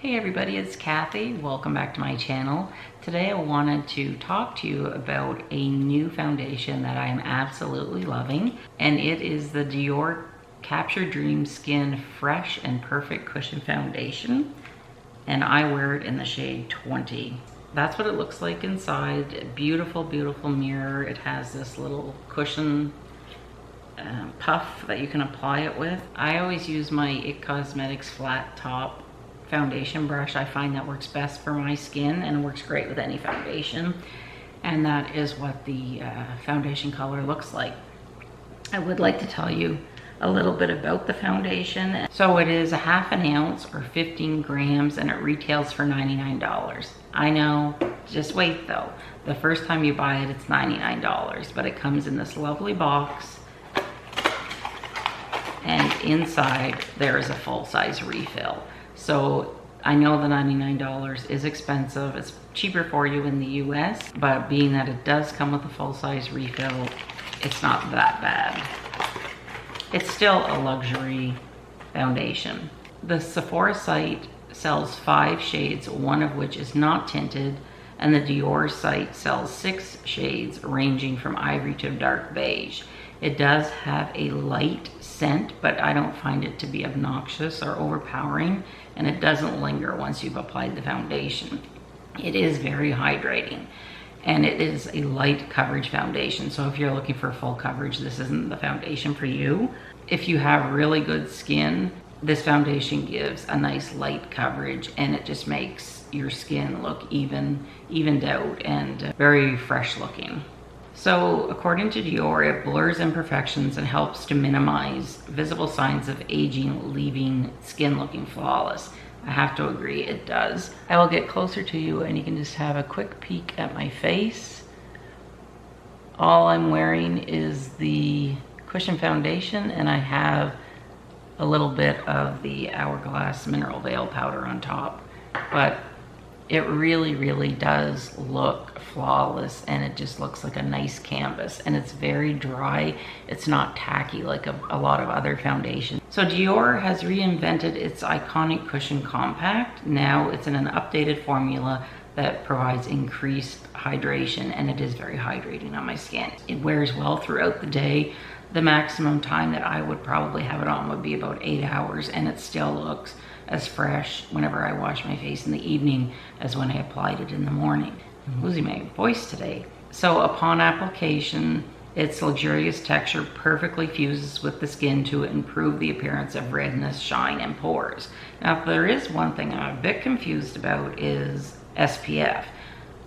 Hey everybody, it's Cathy. Welcome back to my channel. Today I wanted to talk to you about a new foundation that I am absolutely loving, and it is the Dior DreamSkin Fresh and Perfect Cushion Foundation, and I wear it in the shade 20. That's what it looks like inside. Beautiful, beautiful mirror. It has this little cushion puff that you can apply it with. I always use my IT Cosmetics flat top foundation brush. I find that works best for my skin and works great with any foundation, and that is what the foundation color looks like. I would like to tell you a little bit about the foundation. So it is a half an ounce or 15 grams and it retails for $99. I know, just wait though. The first time you buy it, it's $99, but it comes in this lovely box, and inside there is a full-size refill. So I know the $99 is expensive. It's cheaper for you in the US, but being that it does come with a full-size refill, it's not that bad. It's still a luxury foundation. The Sephora site sells 5 shades, one of which is not tinted, and the Dior site sells 6 shades ranging from ivory to dark beige. It does have a light scent, but I don't find it to be obnoxious or overpowering, and it doesn't linger once you've applied the foundation. It is very hydrating, and it is a light coverage foundation. So if you're looking for full coverage, this isn't the foundation for you. If you have really good skin, this foundation gives a nice light coverage, and it just makes your skin look evened out and very fresh looking. So according to Dior, it blurs imperfections and helps to minimize visible signs of aging, leaving skin looking flawless. I have to agree, it does. I will get closer to you and you can just have a quick peek at my face. All I'm wearing is the cushion foundation, and I have a little bit of the Hourglass Mineral Veil powder on top. But it really does look flawless, and it just looks like a nice canvas, and it's very dry. It's not tacky like a lot of other foundations. So Dior has reinvented its iconic cushion compact. Now it's in an updated formula that provides increased hydration, and it is very hydrating on my skin. It wears well throughout the day. The maximum time that I would probably have it on would be about 8 hours, and it still looks as fresh whenever I wash my face in the evening as when I applied it in the morning. I'm losing my voice today. So upon application, its luxurious texture perfectly fuses with the skin to improve the appearance of redness, shine, and pores. Now, if there is one thing I'm a bit confused about is SPF.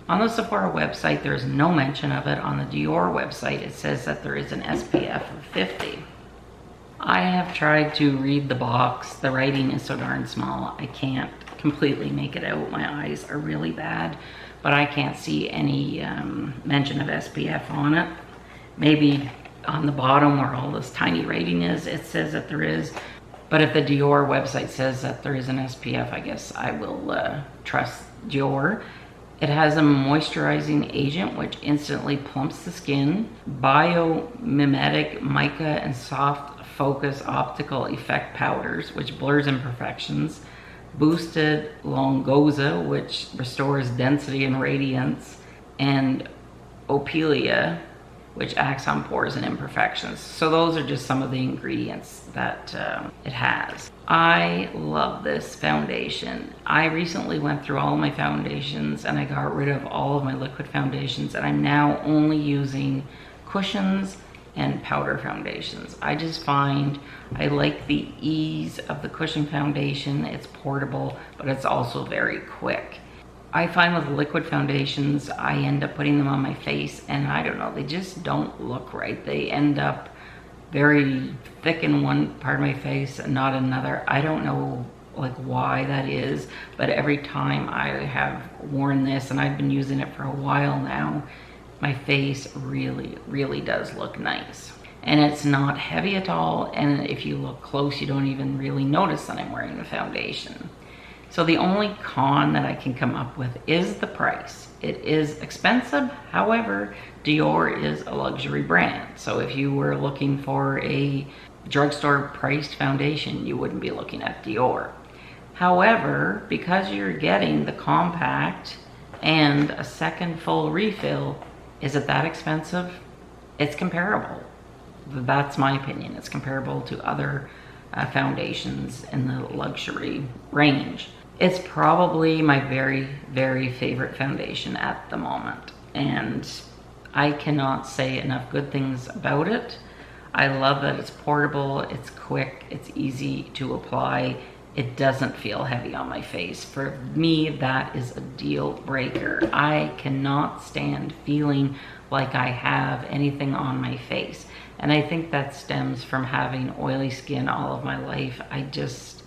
On the Sephora website, there's no mention of it. On the Dior website, it says that there is an SPF of 50. I have tried to read the box. The writing is so darn small, I can't completely make it out. My eyes are really bad, but I can't see any mention of SPF on it. Maybe on the bottom where all this tiny writing is, it says that there is. But if the Dior website says that there is an SPF, I guess I will trust Dior. It has a moisturizing agent which instantly plumps the skin, biomimetic mica and soft focus optical effect powders which blurs imperfections, boosted longoza which restores density and radiance, and opelia which acts on pores and imperfections. So those are just some of the ingredients that it has. I love this foundation. I recently went through all of my foundations and I got rid of all of my liquid foundations, and I'm now only using cushions and powder foundations. I just find I like the ease of the cushion foundation. It's portable, but it's also very quick. I find with liquid foundations, I end up putting them on my face, and I don't know, they just don't look right. They end up very thick in one part of my face and not another. I don't know like why that is, but every time I have worn this, and I've been using it for a while now, my face really does look nice. And it's not heavy at all, and if you look close, you don't even really notice that I'm wearing the foundation. So the only con that I can come up with is the price. It is expensive, however, Dior is a luxury brand. So if you were looking for a drugstore priced foundation, you wouldn't be looking at Dior. However, because you're getting the compact and a second full refill, is it that expensive? It's comparable. That's my opinion. It's comparable to other foundations in the luxury range. It's probably my very, very favorite foundation at the moment, and I cannot say enough good things about it. I love that it's portable, it's quick, it's easy to apply. It doesn't feel heavy on my face. For me, that is a deal breaker. I cannot stand feeling like I have anything on my face. And I think that stems from having oily skin all of my life. I just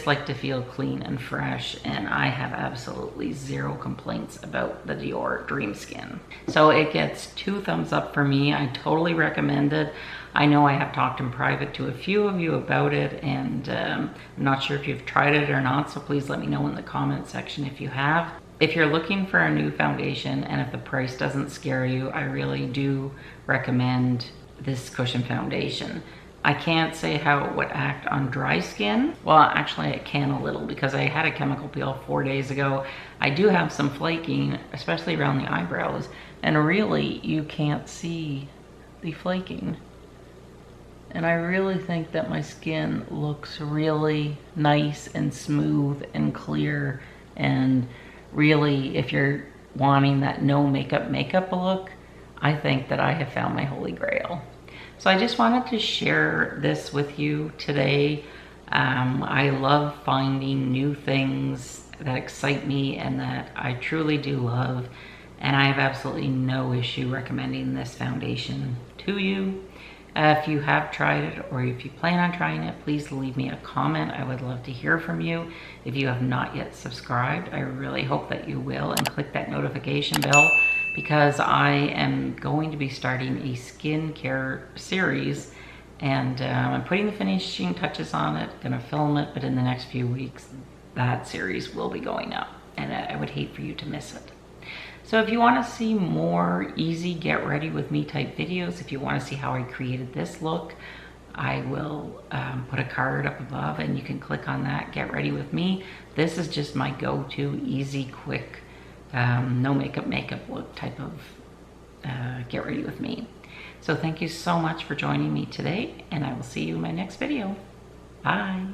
like to feel clean and fresh, and I have absolutely zero complaints about the Dior DreamSkin. So it gets 2 thumbs up for me. I totally recommend it. I know I have talked in private to a few of you about it, and I'm not sure if you've tried it or not, so please let me know in the comment section if you have. If you're looking for a new foundation and if the price doesn't scare you, I really do recommend this cushion foundation. I can't say how it would act on dry skin. Well, actually I can a little, because I had a chemical peel 4 days ago. I do have some flaking, especially around the eyebrows, and really you can't see the flaking. And I really think that my skin looks really nice and smooth and clear, and really, if you're wanting that no makeup look, I think that I have found my holy grail. So I just wanted to share this with you today. I love finding new things that excite me and that I truly do love, and I have absolutely no issue recommending this foundation to you. If you have tried it, or if you plan on trying it, please leave me a comment. I would love to hear from you. If you have not yet subscribed, I really hope that you will, and click that notification bell, because I am going to be starting a skincare series, and I'm putting the finishing touches on it, gonna film it, but in the next few weeks, that series will be going up, and I would hate for you to miss it. So if you want to see more easy get ready with me type videos, if you want to see how I created this look, I will put a card up above and you can click on that, get ready with me. This is just my go-to easy, quick, no makeup look type of get ready with me. So thank you so much for joining me today, and I will see you in my next video. Bye.